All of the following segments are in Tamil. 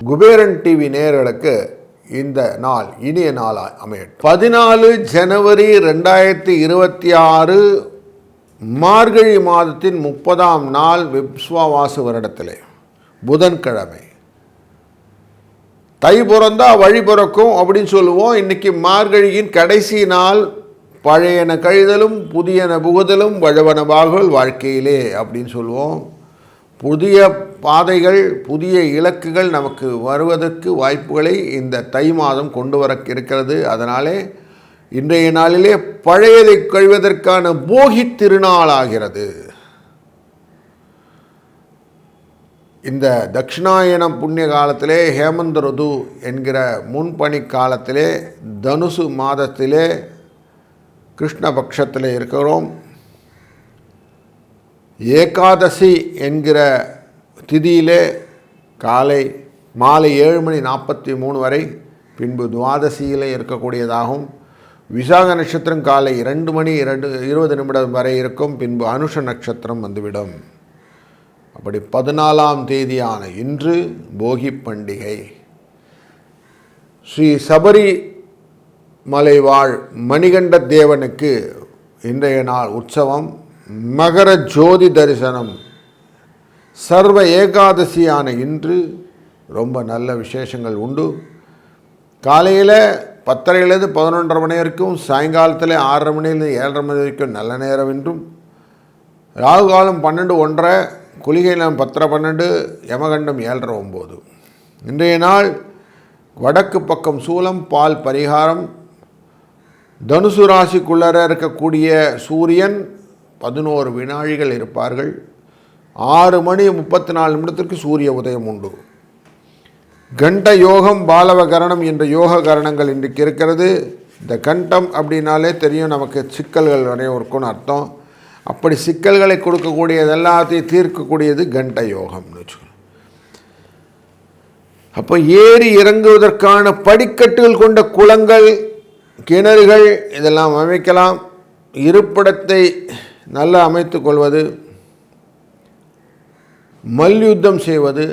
குபேரன் டிவி நேயர்களுக்கு இந்த நாள் இனிய நாளாக அமையட்டும். 14 ஜனவரி 2026 மார்கழி மாதத்தின் 30ஆம் நாள் விஸ்வாவாசு வருடத்திலே புதன்கிழமை. தை பிறந்தா வழி பிறக்கும் அப்படின்னு சொல்லுவோம். இன்றைக்கி மார்கழியின் கடைசி நாள். பழையன கழிதலும் புதியன புகுதலும் வழுவனவாகுதல் வாழ்க்கையிலே அப்படின்னு சொல்லுவோம். புதிய பாதைகள், புதிய இலக்குகள் நமக்கு வருவதற்கு வாய்ப்புகளை இந்த தை மாதம் கொண்டு வர இருக்கிறது. அதனாலே இன்றைய நாளிலே பழையதை கழிவதற்கான போகி திருநாளாகிறது. இந்த தட்சிணாயனம் புண்ணிய காலத்திலே, ஹேமந்த ருது என்கிற முன்பணி காலத்திலே, தனுசு மாதத்திலே, கிருஷ்ணபக்ஷத்திலே இருக்கிறோம். ஏகாதசி என்கிற திதியிலே மாலை 7:43 வரை, பின்பு துவாதசியிலே இருக்கக்கூடியதாகும். விசாக நட்சத்திரம் காலை 2:20 வரை இருக்கும். பின்பு அனுஷ நட்சத்திரம் வந்துவிடும். அப்படி 14ஆம் தேதியான இன்று போகி பண்டிகை. ஸ்ரீ சபரி மலைவாழ் மணிகண்ட தேவனுக்கு இன்றைய நாள் உற்சவம். மகர ஜோதி தரிசனம். சர்வ ஏகாதசியான இன்று ரொம்ப நல்ல விசேஷங்கள் உண்டு. காலையில் 10:30 11:30 மணி வரைக்கும், சாயங்காலத்தில் 6:30 மணிலேருந்து 7:30 மணி வரைக்கும் நல்ல நேரம் என்றும், ராகு காலம் 12 1:30, குளிகை நேரம் 10:30 12, யமகண்டம் 7:30 9. இன்றைய நாள் வடக்கு பக்கம் சூலம், பால் பரிகாரம். தனுசு ராசிக்குள்ளர இருக்கக்கூடிய சூரியன் 11 வினாழிகள் இருப்பார்கள். 6:34 சூரிய உதயம் உண்டு. கண்ட யோகம், பாலவ கரணம் என்ற யோக கரணங்கள் இன்றைக்கு இருக்கிறது. இந்த கண்டம் அப்படின்னாலே தெரியும் நமக்கு சிக்கல்கள் நிறைய இருக்குன்னு அர்த்தம். அப்படி சிக்கல்களை கொடுக்கக்கூடியது எல்லாத்தையும் தீர்க்கக்கூடியது கண்ட யோகம்னு வச்சுக்கணும். அப்போ ஏறி இறங்குவதற்கான படிக்கட்டுகள் கொண்ட குளங்கள், கிணறுகள் இதெல்லாம் அமைக்கலாம். இருப்பிடத்தை நல்லா அமைத்து கொள்வது, மல்யுத்தம் செய்வது,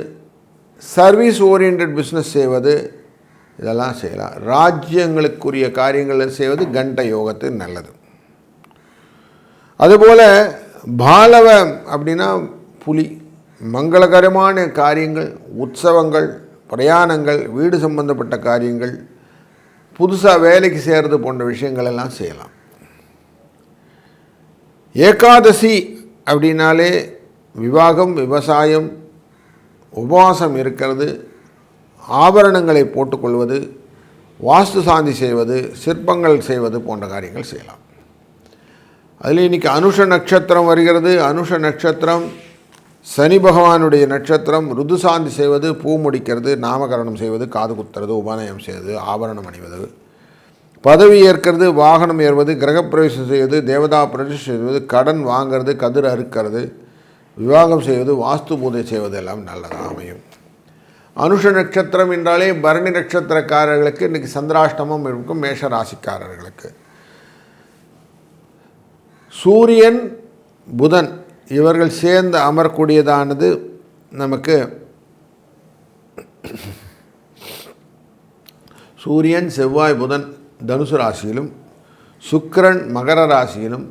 சர்வீஸ் ஓரியன்ட் பிஸ்னஸ் செய்வது, இதெல்லாம் செய்யலாம். ராஜ்யங்களுக்குரிய காரியங்களை செய்வது கண்ட யோகத்துக்கு நல்லது. அதுபோல் பாலவம் அப்படின்னா புலி. மங்களகரமான காரியங்கள், உற்சவங்கள், பிரயாணங்கள், வீடு சம்பந்தப்பட்ட காரியங்கள், புதுசாக வேலைக்கு சேர்றது போன்ற விஷயங்கள் எல்லாம் செய்யலாம். ஏகாதசி அப்படின்னாலே விவாகம், விவசாயம், உபவாசம் இருக்கிறது, ஆபரணங்களை போட்டுக்கொள்வது, வாஸ்து சாந்தி செய்வது, சிற்பங்கள் செய்வது போன்ற காரியங்கள் செய்யலாம். அதில் இன்றைக்கி அனுஷ நட்சத்திரம் வருகிறது. அனுஷ நட்சத்திரம் சனி பகவானுடைய நட்சத்திரம். ருது சாந்தி செய்வது, பூ முடிக்கிறது, நாமகரணம் செய்வது, காது குத்துறது, உபநயம் செய்வது, ஆபரணம் அணிவது, பதவி ஏற்கிறது, வாகனம் ஏறுவது, கிரகப்பிரவேசம் செய்வது, தேவதா பிரதிஷ்டை செய்வது, கடன் வாங்கிறது, கதிர் அறுக்கிறது, விவாகம் செய்வது, வாஸ்து பூஜை செய்வது எல்லாம் நல்லதாக அமையும். அனுஷ நட்சத்திரம் என்றாலே பரணி நட்சத்திரக்காரர்களுக்கு இன்றைக்கி சந்திராஷ்டமம் இருக்கும். மேஷ ராசிக்காரர்களுக்கு சூரியன் புதன் இவர்கள் சேர்ந்து அமரக்கூடியதானது நமக்கு சூரியன் செவ்வாய் புதன் தனுசு ராசியிலும், சுக்கிரன் மகர ராசியிலும்,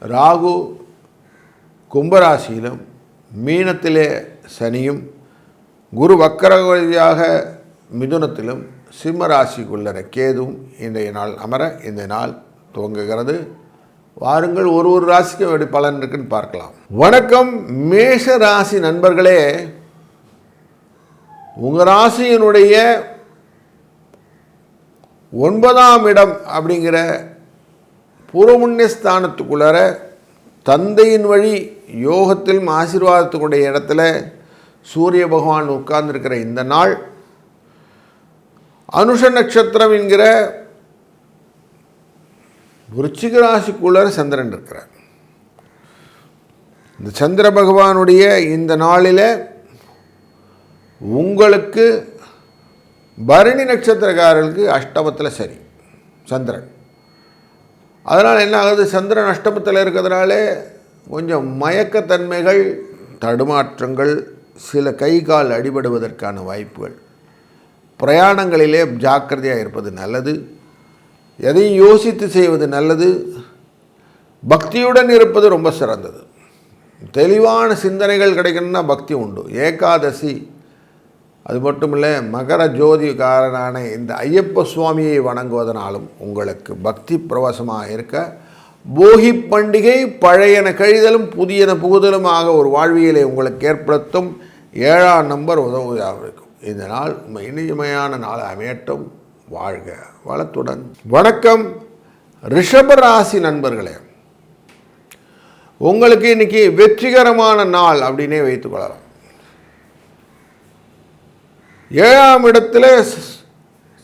ராகு கும்பராசியிலும், மீனத்திலே சனியும், குரு வக்கரவழியாக மிதுனத்திலும், சிம்ம ராசிக்குள்ளர கேதுவும் இன்றைய நாள் அமர இந்த நாள் துவங்குகிறது. வாருங்கள், ஒரு ராசிக்கு எப்படி பலன் இருக்குன்னு பார்க்கலாம். வணக்கம் மேஷ ராசி நண்பர்களே. உங்கள் ராசியினுடைய 9ஆம் இடம் அப்படிங்கிற பூர்வமுன்னியஸ்தானத்துக்குள்ளார தந்தையின் வழி யோகத்திலும் ஆசீர்வாதத்துக்குடைய இடத்துல சூரிய பகவான் உட்கார்ந்துருக்கிற இந்த நாள் அனுஷ நட்சத்திரம் என்கிற விருச்சிக ராசிக்குள்ளார சந்திரன் இருக்கிறார். இந்த சந்திர பகவானுடைய இந்த நாளில் உங்களுக்கு பரணி நட்சத்திரக்காரர்களுக்கு அஷ்டமத்தில் சரி சந்திரன். அதனால் என்ன ஆகுது, சந்திரன் அஷ்டமத்தில் இருக்கிறதுனால கொஞ்சம் மயக்கத்தன்மைகள், தடுமாற்றங்கள், சில கை கால் அடிபடுவதற்கான வாய்ப்புகள். பிரயாணங்களிலே ஜாக்கிரதையாக இருப்பது நல்லது. எதையும் யோசித்து செய்வது நல்லது. பக்தியுடன் இருப்பது ரொம்ப சிறந்தது. தெளிவான சிந்தனைகள் கிடைக்கணும்னா பக்தி உண்டு. ஏகாதசி, அது மட்டும் இல்லை, மகர ஜோதிகாரனான இந்த ஐயப்ப சுவாமியை வணங்குவதனாலும் உங்களுக்கு பக்தி பிரவசமாக இருக்க, போகி பண்டிகை பழையன கழிதலும் புதியன புகுதலுமாக ஒரு வாழ்வியலை உங்களுக்கு ஏற்படுத்தும். 7ஆம் நம்பர் உதவுவதாக இருக்கும். இந்த நாள் இனிமையான நாள் அமையட்டும். வாழ்க வளத்துடன். வணக்கம் ரிஷபராசி நண்பர்களே, உங்களுக்கு இன்னைக்கு வெற்றிகரமான நாள் அப்படின்னே வைத்துக்கொள்ளலாம். 7ஆம் இடத்துல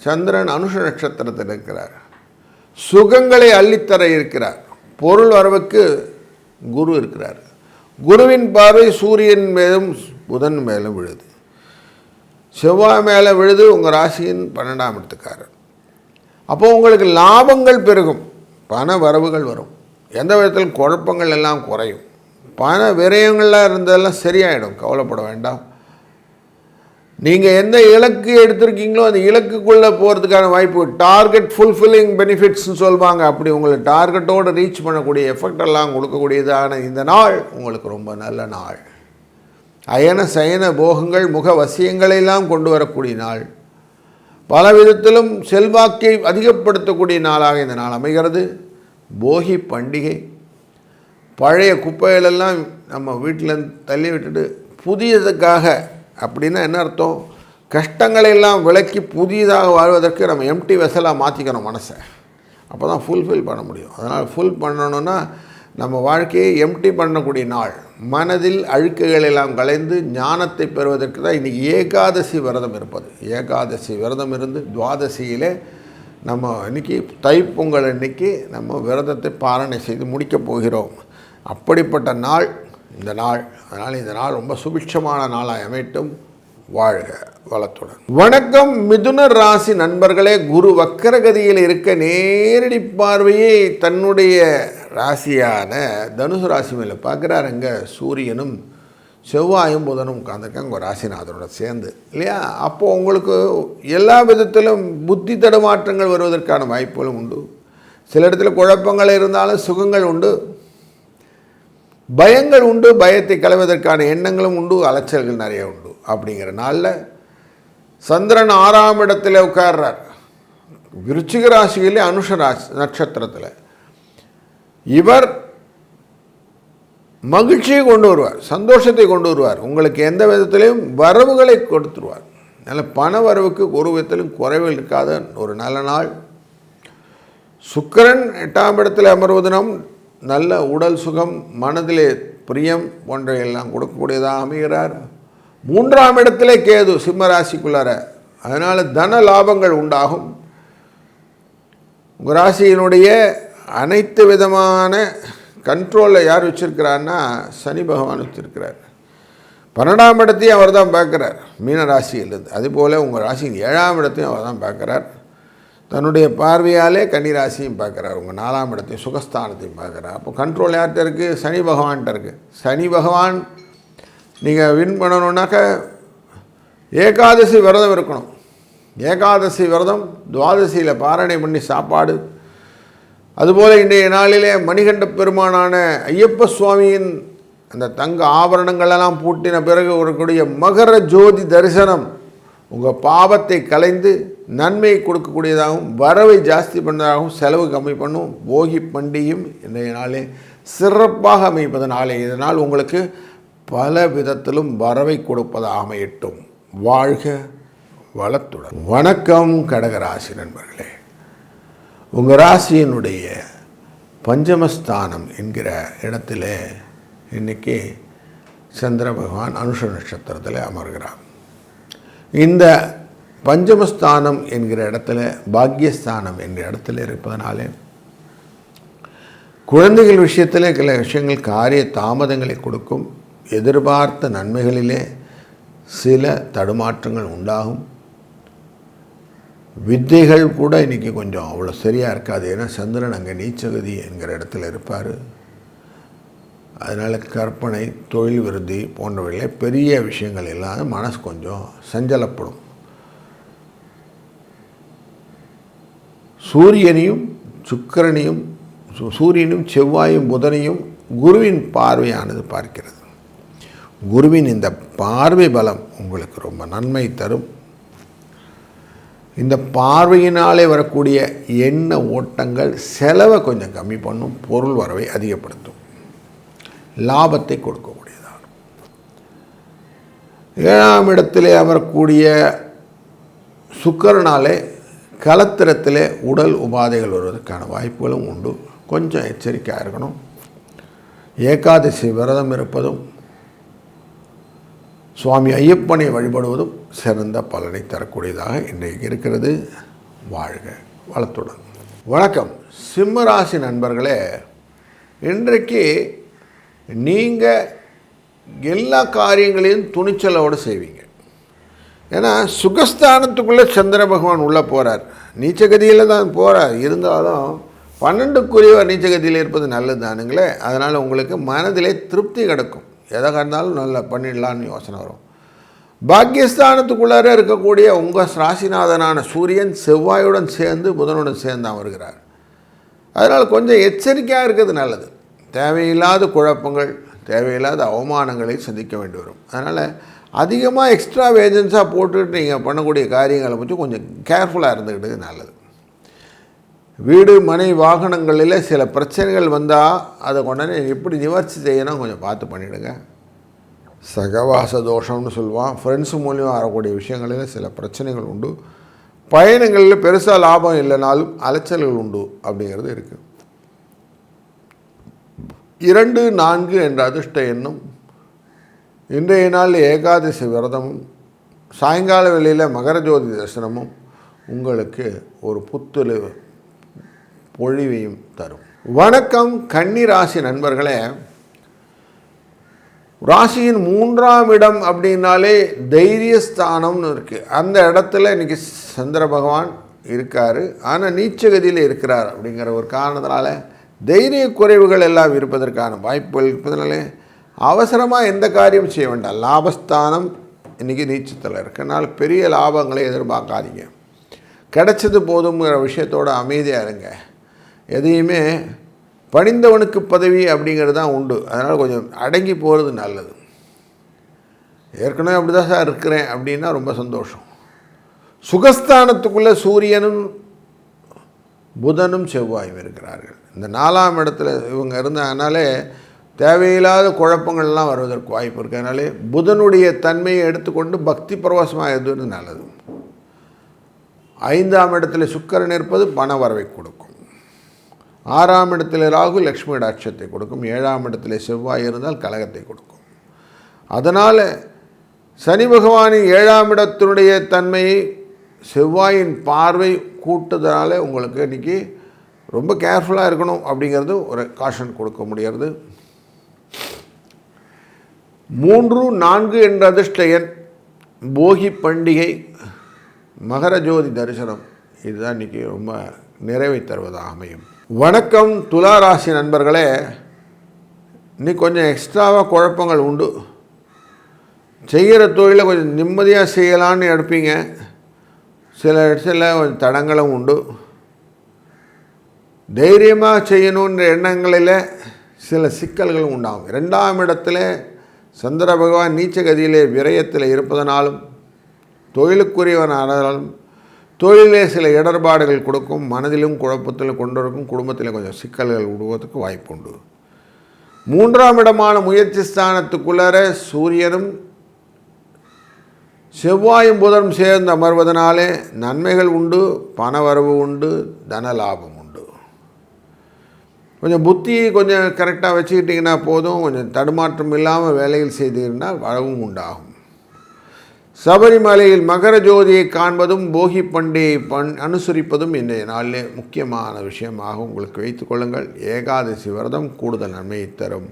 சந்திரன் அனுஷ நட்சத்திரத்தில் இருக்கிறார். சுகங்களை அள்ளித்தர இருக்கிறார். பொருள் வரவுக்கு குரு இருக்கிறார். குருவின் பார்வை சூரியன் மேலும் புதன் மேலும் விழுது. செவ்வாய் மேலே விழுது உங்கள் ராசியின் 12ஆம் இடத்துக்காரர். அப்போது உங்களுக்கு லாபங்கள் பெருகும், பண வரவுகள் வரும், எந்த விதத்திலும் குழப்பங்கள் எல்லாம் குறையும், பண விரயங்கள்லாம் இருந்ததெல்லாம் சரியாயிடும், கவலைப்பட வேண்டாம். நீங்கள் எந்த இலக்கு எடுத்திருக்கீங்களோ அந்த இலக்குக்குள்ளே போகிறதுக்கான வாய்ப்பு, டார்கெட் ஃபுல்ஃபில்லிங் பெனிஃபிட்ஸ்னு சொல்லுவாங்க, அப்படி உங்களை டார்கெட்டோடு ரீச் பண்ணக்கூடிய எஃபெக்ட் எல்லாம் கொடுக்கக்கூடியதான இந்த நாள் உங்களுக்கு ரொம்ப நல்ல நாள். அயன சயன போகங்கள், முக வசியங்களெல்லாம் கொண்டு வரக்கூடிய நாள். பல விதத்திலும் செல்வாக்கை அதிகப்படுத்தக்கூடிய நாளாக இந்த நாள் அமைகிறது. போகி பண்டிகை, பழைய குப்பைகளெல்லாம் நம்ம வீட்டில் தள்ளி விட்டுட்டு புதியதுக்காக, அப்படின்னா என்ன அர்த்தம்? கஷ்டங்களையெல்லாம் விலக்கி புதியதாக வாழ்வதற்கு நம்ம எம்டி வெசலாக மாற்றிக்கணும் மனசை. அப்போ தான் ஃபுல்ஃபில் பண்ண முடியும். அதனால் ஃபுல் பண்ணணுன்னா நம்ம வாழ்க்கையை எம்டி பண்ணக்கூடிய நாள். மனதில் அழுக்குகள் எல்லாம் கலைந்து ஞானத்தை பெறுவதற்கு தான் இன்றைக்கி ஏகாதசி விரதம் இருப்பது. ஏகாதசி விரதம் இருந்து துவாதசியிலே நம்ம இன்றைக்கி தைப்பொங்கல் அன்றைக்கி நம்ம விரதத்தை பாரணை செய்து முடிக்கப் போகிறோம். அப்படிப்பட்ட நாள் இந்த நாள். அதனால் இந்த நாள் ரொம்ப சுபிட்சமான நாளாக அமையட்டும். வாழ்க வளத்துடன். வணக்கம் மிதுன ராசி நண்பர்களே, குரு வக்கரகதியில் இருக்க நேரடி பார்வையை தன்னுடைய ராசியான தனுசு ராசி மேலே பார்க்குறாரு. அங்கே சூரியனும் செவ்வாயும் புதனும் உட்காந்துருக்காங்க உங்கள் ராசிநாதனோட சேர்ந்து, இல்லையா? அப்போது உங்களுக்கு எல்லா விதத்திலும் புத்தி தடுமாற்றங்கள் வருவதற்கான வாய்ப்புகளும் உண்டு. சில இடத்துல குழப்பங்கள் இருந்தாலும் சுகங்கள் உண்டு, பயங்கள் உண்டு, பயத்தை களைவதற்கான எண்ணங்களும் உண்டு, அலைச்சல்கள் நிறைய உண்டு. அப்படிங்கிற நாளில் சந்திரன் 6ஆம் இடத்துல உட்கார்றார். விருச்சிக ராசியிலே அனுஷ ராசி நட்சத்திரத்தில். இவர் மகிழ்ச்சியை கொண்டு வருவார், சந்தோஷத்தை கொண்டு வருவார். உங்களுக்கு எந்த விதத்திலையும் வரவுகளை கொடுத்துருவார். நல்ல பண வரவுக்கு ஒரு விதத்திலும் குறைவில் இருக்காத ஒரு நல்ல நாள். சுக்கிரன் 8ஆம் இடத்தில் அமர்வதனம் நல்ல உடல் சுகம், மனதிலே பிரியம் போன்றவையெல்லாம் கொடுக்கக்கூடியதாக அமைகிறார். 3ஆம் இடத்திலே கேது சிம்ம ராசிக்குள்ளார. அதனால் தன லாபங்கள் உண்டாகும். உங்கள் ராசியினுடைய அனைத்து விதமான கண்ட்ரோலில் யார் வச்சுருக்கிறார்னா சனி பகவான் வச்சுருக்கிறார். 12ஆம் இடத்தையும் அவர் தான் பார்க்குறார் மீன ராசியிலிருந்து. அதுபோல் உங்கள் ராசியின் 7ஆம் இடத்தையும் அவர் தான் பார்க்குறார். தன்னுடைய பார்வையாலே கன்னிராசியும் பார்க்குறார். உங்கள் 4ஆம் இடத்தையும் சுகஸ்தானத்தையும் பார்க்குறார். அப்போ கண்ட்ரோல் யார்கிட்ட இருக்குது? சனி பகவான்கிட்ட இருக்குது. சனி பகவான் நீங்கள் வின் பண்ணணுன்னாக்க ஏகாதசி விரதம் இருக்கணும். ஏகாதசி விரதம், துவாதசியில் பாரணை பண்ணி சாப்பாடு. அதுபோல் இன்றைய நாளிலே மணிகண்ட பெருமானான ஐயப்ப சுவாமியின் அந்த தங்க ஆபரணங்களெல்லாம் பூட்டின பிறகு வரக்கூடிய மகர ஜோதி தரிசனம் உங்கள் பாவத்தை கலைந்து நன்மையை கொடுக்கக்கூடியதாகவும் வரவை ஜாஸ்தி பண்ணதாகவும் செலவு கம்மி பண்ணும். போகி பண்டிகையும் இன்றைய நாளே சிறப்பாக அமைப்பதனாலே இதனால் உங்களுக்கு பல விதத்திலும் வரவை கொடுப்பதாக அமையட்டும். வாழ்க வளத்துடன். வணக்கம் கடகராசி நண்பர்களே, உங்கள் ராசியினுடைய பஞ்சமஸ்தானம் என்கிற இடத்துல இன்றைக்கி சந்திர பகவான் அனுஷ நட்சத்திரத்தில் அமர்கிறார். இந்த பஞ்சமஸ்தானம் என்கிற இடத்துல பாக்யஸ்தானம் என்கிற இடத்துல இருப்பதனாலே குழந்தைகள் விஷயத்தில் சில விஷயங்கள் காரிய தாமதங்களை கொடுக்கும். எதிர்பார்த்த நன்மைகளிலே சில தடுமாற்றங்கள் உண்டாகும். வித்தைகள் கூட இன்றைக்கி கொஞ்சம் அவ்வளோ சரியாக இருக்காது. ஏன்னா சந்திரன் அங்கே நீச்சகதி என்கிற இடத்துல இருப்பார். அதனால் கற்பனை, தொழில் விருத்தி போன்றவைகளே பெரிய விஷயங்கள் இல்லாத மனசு கொஞ்சம் சஞ்சலப்படும். சூரியனையும் சுக்கிரனையும் சூரியனும் செவ்வாயும் புதனையும் குருவின் பார்வையானது பார்க்கிறது. குருவின் இந்த பார்வை பலம் உங்களுக்கு ரொம்ப நன்மை தரும். இந்த பார்வையினாலே வரக்கூடிய எண்ண ஓட்டங்கள் செலவை கொஞ்சம் கம்மி பண்ணும், பொருள் வரவை அதிகப்படுத்தும், லாபத்தை கொடுக்கக்கூடியதாக. 7ஆம் இடத்திலே வரக்கூடிய சுக்கிரனாலே கலத்திரத்திலே உடல் உபாதைகள் வருவதற்கான வாய்ப்புகளும் உண்டு. கொஞ்சம் எச்சரிக்கையாக இருக்கணும். ஏகாதசி விரதம் இருப்பதும் சுவாமி ஐயப்பனை வழிபடுவதும் சிறந்த பலனை தரக்கூடியதாக இன்றைக்கு இருக்கிறது. வாழ்க வளத்துடன். வணக்கம் சிம்மராசி நண்பர்களே, இன்றைக்கு நீங்கள் எல்லா காரியங்களையும் துணிச்சலோடு செய்வீங்க. ஏன்னா சுகஸ்தானத்துக்குள்ளே சந்திர பகவான் உள்ளே போகிறார். நீச்சகதியில் தான் போகிறார். இருந்தாலும் 12க்குரியவர் நீச்சகதியில் இருப்பது நல்லது தானுங்களே. அதனால் உங்களுக்கு மனதிலே திருப்தி கிடைக்கும். எதாக இருந்தாலும் நல்லா பண்ணிடலான்னு யோசனை வரும். பாக்கியஸ்தானத்துக்குள்ளார இருக்கக்கூடிய உங்கள் ராசிநாதனான சூரியன் செவ்வாயுடன் சேர்ந்து புதனுடன் சேர்ந்து வருகிறார். அதனால் கொஞ்சம் எச்சரிக்கையாக இருக்கிறது நல்லது. தேவையில்லாத குழப்பங்கள், தேவையில்லாத அவமானங்களை சந்திக்க வேண்டி வரும். அதனால் அதிகமாக எக்ஸ்ட்ரா வேஜன்ஸாக போட்டுட்டு நீங்கள் பண்ணக்கூடிய காரியங்களை பற்றி கொஞ்சம் கேர்ஃபுல்லாக இருந்துக்கிட்டது நல்லது. வீடு மனை வாகனங்களில் சில பிரச்சனைகள் வந்தால் அதை கொண்டாந்து எப்படி நிவர்த்தி செய்யணும் கொஞ்சம் பார்த்து பண்ணிவிடுங்க. சகவாச தோஷம்னு சொல்லுவான். ஃப்ரெண்ட்ஸு மூலியமாக வரக்கூடிய விஷயங்களில் சில பிரச்சனைகள் உண்டு. பயணங்களில் பெருசாக லாபம் இல்லைனாலும் அலைச்சல்கள் உண்டு அப்படிங்கிறது இருக்குது. 2, 4 என்ற அதிர்ஷ்ட எண்ணும் இன்றைய நாள் ஏகாதசி விரதமும் சாயங்கால வேளையில் மகர ஜோதி தரிசனமும் உங்களுக்கு ஒரு புத்துணர்வு பொழிவையும் தரும். வணக்கம் கன்னி ராசி நண்பர்களே, ராசியின் 3ஆம் இடம் அப்படின்னாலே தைரியஸ்தானம்னு இருக்குது. அந்த இடத்துல இன்றைக்கி சந்திர பகவான் இருக்கார். ஆனால் நீச்சகதியில் இருக்கிறார். அப்படிங்கிற ஒரு காரணத்தினால தைரிய குறைவுகள் எல்லாம் இருப்பதற்கான வாய்ப்புகள் இருப்பதனாலே அவசரமாக எந்த காரியம் செய்ய வேண்டாம். லாபஸ்தானம் இன்றைக்கி நீச்சத்தில் இருக்கனால பெரிய லாபங்களை எதிர்பார்க்காதீங்க. கிடைச்சது போதுங்கிற விஷயத்தோட அமைதியாக இருங்க. எதையுமே பணிந்தவனுக்கு பதவி அப்படிங்கிறது தான் உண்டு. அதனால் கொஞ்சம் அடங்கி போகிறது நல்லது. ஏற்கனவே அப்படி தான் சார் இருக்கிறேன் அப்படின்னா ரொம்ப சந்தோஷம். சுகஸ்தானத்துக்குள்ளே சூரியனும் புதனும் செவ்வாயும் இருக்கிறார்கள். இந்த 4ஆம் இடத்துல இவங்க இருந்தாங்கனாலே தேவையில்லாத குழப்பங்கள்லாம் வருவதற்கு வாய்ப்பு இருக்குது. அதனாலே புதனுடைய தன்மையை எடுத்துக்கொண்டு பக்தி பரவசமாக எதுவும் நல்லது. 5ஆம் இடத்துல சுக்கிரன் இருப்பது பண வரவை கொடுக்கும். 6ஆம் இடத்துல ராகு லக்ஷ்மி டாட்சத்தை கொடுக்கும். 7ஆம் இடத்துல செவ்வாய் இருந்தால் கலகத்தை கொடுக்கும். அதனால் சனி பகவானின் 7ஆம் இடத்தினுடைய தன்மையை செவ்வாயின் பார்வை கூட்டுதனால உங்களுக்கு இன்றைக்கி ரொம்ப கேர்ஃபுல்லாக இருக்கணும் அப்படிங்கிறது ஒரு காஷன் கொடுக்க முடியாது. 3, 4 என்ற அதிர்ஷ்ட எண், போகி பண்டிகை, மகர ஜோதி தரிசனம் இதுதான் இன்றைக்கி ரொம்ப நிறைவை தருவதாக அமையும். வணக்கம் துலா ராசி நண்பர்களே, இன்னைக்கு கொஞ்சம் எக்ஸ்ட்ராவாக குழப்பங்கள் உண்டு. செய்கிற தொழிலை கொஞ்சம் நிம்மதியாக செய்யலான்னு எடுப்பீங்க. சில இடத்துல கொஞ்சம் தடங்களும் உண்டு. தைரியமாக செய்யணுன்ற எண்ணங்களில் சில சிக்கல்களும் உண்டாகும். 2ஆம் இடத்துல சந்திர பகவான் நீச்சகதியிலே விரயத்தில் இருப்பதனாலும் தொழிலுக்குரியவனாலும் தொழிலே சில இடர்பாடுகள் கொடுக்கும். மனதிலும் குழப்பத்தில் கொண்டிருக்கும். குடும்பத்தில் கொஞ்சம் சிக்கல்கள் விடுவதற்கு வாய்ப்பு உண்டு. 3ஆம் இடமான முயற்சி ஸ்தானத்துக்குள்ளார சூரியனும் செவ்வாயும் புதனும் சேர்ந்து அமர்வதனாலே நன்மைகள் உண்டு, பணவரவு உண்டு, தன லாபம் உண்டு. கொஞ்சம் புத்தியை கொஞ்சம் கரெக்டாக வச்சுக்கிட்டிங்கன்னா போதும். கொஞ்சம் தடுமாற்றம் இல்லாமல் வேலைகள் செய்தீங்கன்னா வரவும் உண்டாகும். சபரிமலையில் மகர ஜோதியை காண்பதும் போகி பண்டிகையை அனுசரிப்பதும் இன்றைய நாளிலே முக்கியமான விஷயமாக உங்களுக்கு வைத்து கொள்ளுங்கள். ஏகாதசி விரதம் கூடுதல் நன்மையை தரும்.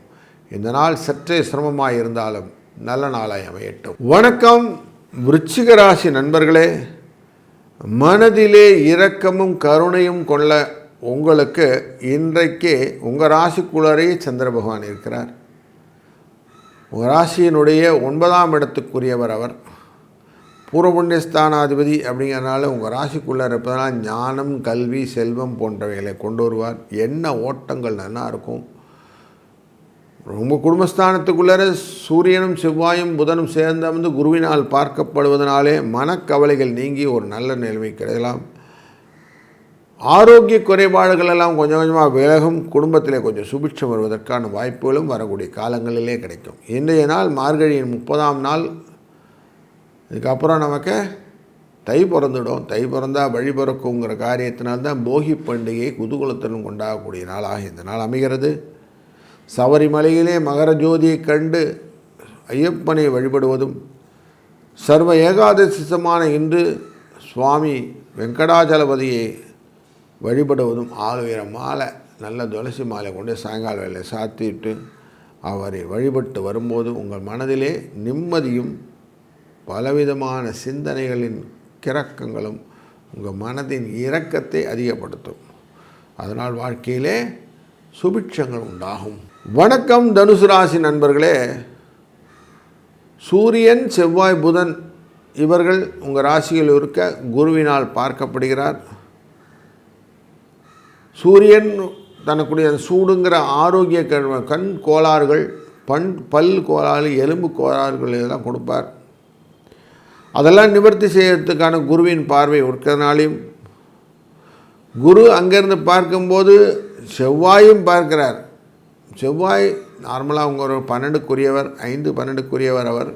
இந்த நாள் சற்றே சிரமமாக இருந்தாலும் நல்ல நாளாய் அமையட்டும். வணக்கம் விருச்சிக ராசி நண்பர்களே, மனதிலே இரக்கமும் கருணையும் கொள்ள உங்களுக்கு இன்றைக்கு உங்கள் ராசிக்குள்ளரே சந்திர பகவான் இருக்கிறார். உங்கள் ராசியினுடைய 9ஆம் இடத்துக்குரியவர் அவர். பூர்வபுண்ணியஸ்தானாதிபதி அப்படிங்கிறனால உங்கள் ராசிக்குள்ளே இருப்பதனால் ஞானம், கல்வி, செல்வம் போன்றவைகளை கொண்டு வருவார். எண்ண ஓட்டங்கள் நல்லா இருக்கும். உங்கள் குடும்பஸ்தானத்துக்குள்ளே சூரியனும் செவ்வாயும் புதனும் சேர்ந்து குருவினால் பார்க்கப்படுவதனாலே மனக்கவலைகள் நீங்கி ஒரு நல்ல நிலைமை கிடைக்கலாம். ஆரோக்கிய குறைபாடுகள் எல்லாம் கொஞ்சம் கொஞ்சமாக விலகும். குடும்பத்தில் கொஞ்சம் சுபிட்சம் வருவதற்கான வாய்ப்புகளும் வரக்கூடிய காலங்களிலே கிடைக்கும். இன்றைய நாள் மார்கழியின் 30ஆம் நாள். இதுக்கப்புறம் நமக்கு தை பிறந்துடும். தை பிறந்தால் வழி பிறக்குங்கிற காரியத்தினால்தான் போகி பண்டிகை குதூகலத்துடன் கொண்டாடக்கூடிய நாளாக இந்த நாள் அமைகிறது. சபரிமலையிலே மகர ஜோதியை கண்டு ஐயப்பனை வழிபடுவதும், சர்வ ஏகாதசிசமான இன்று சுவாமி வெங்கடாச்சலபதியை வழிபடுவதும், 6 மாலை நல்ல துளசி மாலை கொண்டு சாயங்கால வேலையை சாத்திட்டு அவரை வழிபட்டு வரும்போது உங்கள் மனதிலே நிம்மதியும் பலவிதமான சிந்தனைகளின் கிறக்கங்களும் உங்கள் மனதின் இரக்கத்தை அதிகப்படுத்தும். அதனால் வாழ்க்கையிலே சுபிட்சங்கள் உண்டாகும். வணக்கம் தனுசு ராசி நண்பர்களே. சூரியன், செவ்வாய், புதன் இவர்கள் உங்கள் ராசியில் இருக்க குருவினால் பார்க்கப்படுகிறார். சூரியன் தனக்குடைய சூடுங்கிற ஆரோக்கிய கண் கோளாறுகள், பல் கோளாறு, எலும்பு கோளாறுகள் இதெல்லாம் கொடுப்பார். அதெல்லாம் நிவர்த்தி செய்யறதுக்கான குருவின் பார்வை இருக்கிறதுனாலையும், குரு அங்கேருந்து பார்க்கும்போது செவ்வாயும் பார்க்கிறார். செவ்வாய் நார்மலாக அவங்க ஒரு 12க்குரியவர், 5-12க்குரியவர் அவர்.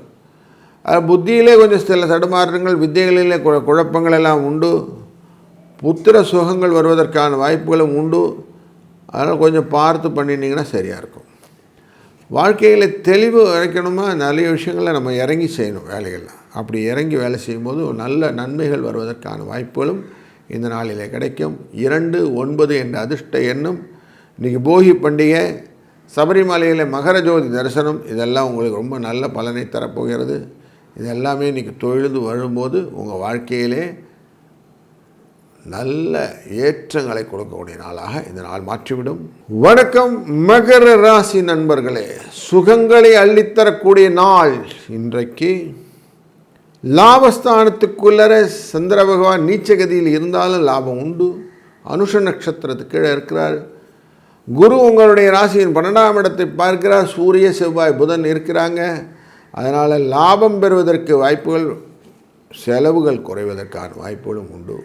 புத்தியிலே கொஞ்சம் சில தடுமாற்றங்கள், வித்தைகளிலே குழப்பங்கள் எல்லாம் உண்டு. புத்திர சுகங்கள் வருவதற்கான வாய்ப்புகளும் உண்டு. அதனால் கொஞ்சம் பார்த்து பண்ணினீங்கன்னா சரியாக இருக்கும். வாழ்க்கையில் தெளிவு கிடைக்கணுமா, நிறைய விஷயங்களை நம்ம இறங்கி செய்யணும் வேலைகள்லாம். அப்படி இறங்கி வேலை செய்யும்போது நல்ல நன்மைகள் வருவதற்கான வாய்ப்புகளும் இந்த நாளிலே கிடைக்கும். 2, 9 என்ற அதிர்ஷ்ட எண்ணும். இன்றைக்கி போகி பண்டிகை, சபரிமலையில் மகர ஜோதி தரிசனம், இதெல்லாம் உங்களுக்கு ரொம்ப நல்ல பலனை தரப்போகிறது. இதெல்லாமே இன்றைக்கி தொழுது வரும்போது உங்கள் வாழ்க்கையிலே நல்ல ஏற்றங்களை கொடுக்கக்கூடிய நாளாக இந்த நாள் மாற்றிவிடும். வணக்கம் மகர ராசி நண்பர்களே. சுகங்களை அள்ளித்தரக்கூடிய நாள் இன்றைக்கு. லாபஸ்தானத்துக்குள்ளே சந்திர பகவான் நீச்சகதியில் இருந்தாலும் லாபம் உண்டு. அனுஷ நட்சத்திரத்துக்கு கீழே இருக்கிறார். குரு உங்களுடைய ராசியின் 12ஆம் இடத்தை பார்க்கிறார். சூரிய, செவ்வாய், புதன் இருக்கிறாங்க. அதனால் லாபம் பெறுவதற்கு வாய்ப்புகள், செலவுகள் குறைவதற்கான வாய்ப்புகளும் உண்டு.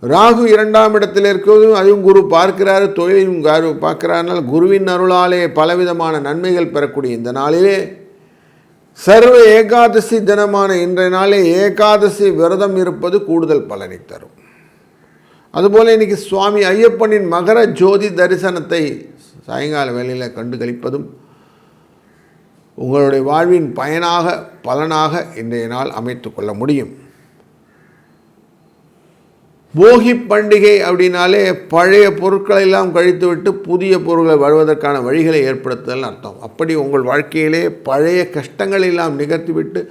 ராகு 2ஆம் இடத்தில் இருக்கிறதும் அதுவும் குரு பார்க்கிறார். தொழிலும் குரு பார்க்கிறார்கள். குருவின் அருளாலே பலவிதமான நன்மைகள் பெறக்கூடிய இந்த நாளிலே சர்வ ஏகாதசி தினமான இன்றைய நாளே ஏகாதசி விரதம் இருப்பது கூடுதல் பலனை தரும். அதுபோல் இன்றைக்கி சுவாமி ஐயப்பனின் மகர ஜோதி தரிசனத்தை சாயங்கால வேளையில் கண்டு கழிப்பதும் உங்களுடைய வாழ்வின் பலனாக இன்றைய நாள் அமைத்து கொள்ள முடியும். போகி பண்டிகை அப்படின்னாலே பழைய பொருட்களை எல்லாம் கழித்துவிட்டு புதிய பொருட்களை வருவதற்கான வழிகளை ஏற்படுத்துதல் அர்த்தம். அப்படி உங்கள் வாழ்க்கையிலே பழைய கஷ்டங்கள் எல்லாம் நிகழ்த்திவிட்டு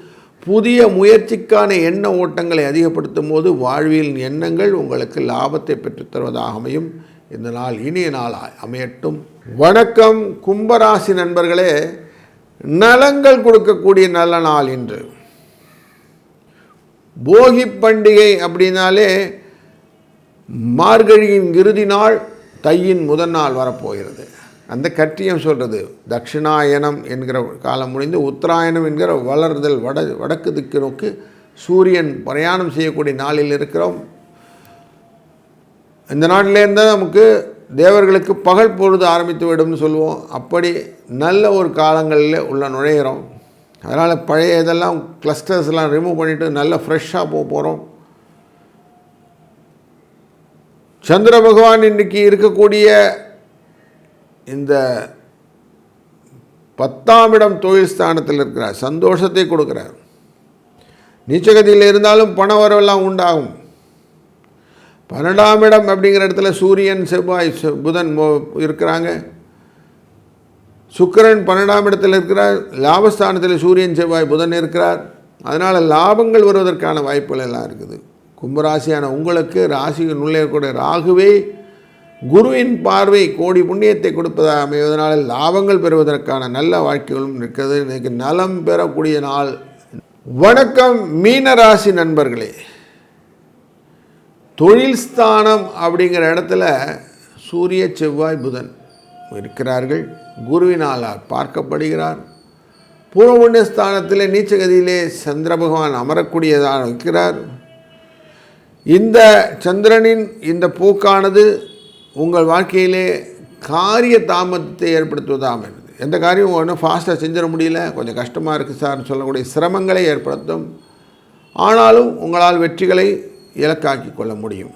புதிய முயற்சிக்கான எண்ண ஓட்டங்களை அதிகப்படுத்தும் போது வாழ்வியல் எண்ணங்கள் உங்களுக்கு லாபத்தை பெற்றுத்தருவதாக அமையும். இந்த நாள் இனிய நாள் அமையட்டும். வணக்கம் கும்பராசி நண்பர்களே. நலங்கள் கொடுக்கக்கூடிய நல்ல நாள் இன்று. போகி பண்டிகை அப்படின்னாலே மார்கழியின் இறுதி நாள், தையின் முதல் நாள் வரப்போகிறது. அந்த கட்டியம் சொல்கிறது. தட்சிணாயனம் என்கிற காலம் முடிந்து உத்தராயணம் என்கிற வளர்தல் வடக்கு திக்கு நோக்கி சூரியன் பிரயாணம் செய்யக்கூடிய நாளில் இருக்கிறோம். இந்த நாட்டிலேருந்து நமக்கு தேவர்களுக்கு பகல் பொழுது ஆரம்பித்து விடும்னு சொல்லுவோம். அப்படி நல்ல ஒரு காலங்களில் உள்ள நுழையிறோம். அதனால் பழைய இதெல்லாம் கிளஸ்டர்ஸ்லாம் ரிமூவ் பண்ணிவிட்டு நல்ல ஃப்ரெஷ்ஷாக போகிறோம். சந்திர பகவான் இன்றைக்கி இருக்கக்கூடிய இந்த 10ஆம் இடம் தொழில் ஸ்தானத்தில் இருக்கிறார். சந்தோஷத்தை கொடுக்குறார். நீச்சகதியில் இருந்தாலும் பண வரவெல்லாம் உண்டாகும். 12ஆம் இடம் அப்படிங்கிற இடத்துல சூரியன், செவ்வாய், புதன் இருக்கிறாங்க. சுக்கிரன் 12ஆம் இடத்தில் இருக்கிறார். லாபஸ்தானத்தில் சூரியன், செவ்வாய், புதன் இருக்கிறார். அதனால் லாபங்கள் வருவதற்கான வாய்ப்புகள் எல்லாம் இருக்குது. கும்பராசியான உங்களுக்கு ராசியின் உள்ளே கூட ராகுவே குருவின் பார்வை கோடி புண்ணியத்தை கொடுப்பதாக அமைவதனால் லாபங்கள் பெறுவதற்கான நல்ல வாழ்க்கைகளும் இருக்கிறது. இன்றைக்கு நலம் பெறக்கூடிய நாள். வணக்கம் மீனராசி நண்பர்களே. தொழில் ஸ்தானம் அப்படிங்கிற இடத்துல சூரிய செவ்வாய் புதன் இருக்கிறார்கள். குருவினால் பார்க்கப்படுகிறார். பூர்வ புண்ணிய ஸ்தானத்தில் நீச்சகதியிலே சந்திர பகவான் அமரக்கூடியதாக இருக்கிறார். இந்த சந்திரனின் இந்த போக்கானது உங்கள் வாழ்க்கையிலே காரிய தாமதத்தை ஏற்படுத்துவதாக இருக்குது. எந்த காரியம் ஒன்றும் ஃபாஸ்ட்டாக செஞ்சிட முடியல, கொஞ்சம் கஷ்டமாக இருக்குது சார்னு சொல்லக்கூடிய சிரமங்களை ஏற்படுத்தும். ஆனாலும் உங்களால் வெற்றிகளை இலக்காக்கி கொள்ள முடியும்.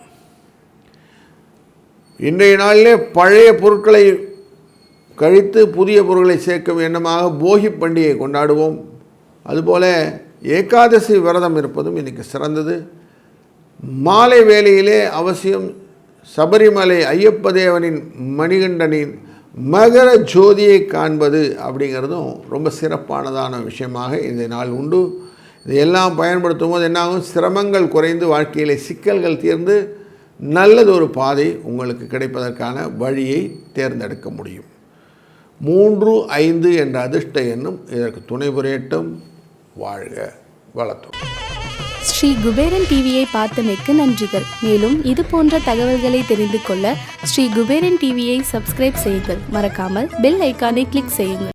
இன்றைய நாளிலே பழைய பொருட்களை கழித்து புதிய பொருட்களை சேர்க்கும் எண்ணமாக போகி பண்டிகையை கொண்டாடுவோம். அதுபோல் ஏகாதசி விரதம் இருப்பதும் இன்றைக்கி சிறந்தது. மாலை வேளையிலே அவசியம் சபரிமலை ஐயப்ப தேவனின் மணிகண்டனின் மகர ஜோதியை காண்பது அப்படிங்கிறதும் ரொம்ப சிறப்பானதான விஷயமாக இந்த நாள் உண்டு. இதையெல்லாம் பயன்படுத்தும் போது என்னாகும், சிரமங்கள் குறைந்து வாழ்க்கையிலே சிக்கல்கள் தீர்ந்து நல்லது ஒரு பாதை உங்களுக்கு கிடைப்பதற்கான வழியை தேர்ந்தெடுக்க முடியும். 3, 5 என்ற அதிர்ஷ்ட எண்ணும் இதற்கு துணை புரியட்டும். வாழ்க வளத்துடன். ஸ்ரீ குபேரன் டிவியை பார்த்தமைக்கு நன்றிகள். மேலும் இது போன்ற தகவல்களை தெரிந்து கொள்ள ஸ்ரீ குபேரன் டிவியை சப்ஸ்கிரைப் செய்யுங்கள். மறக்காமல் பெல் ஐக்கானை கிளிக் செய்யுங்கள்.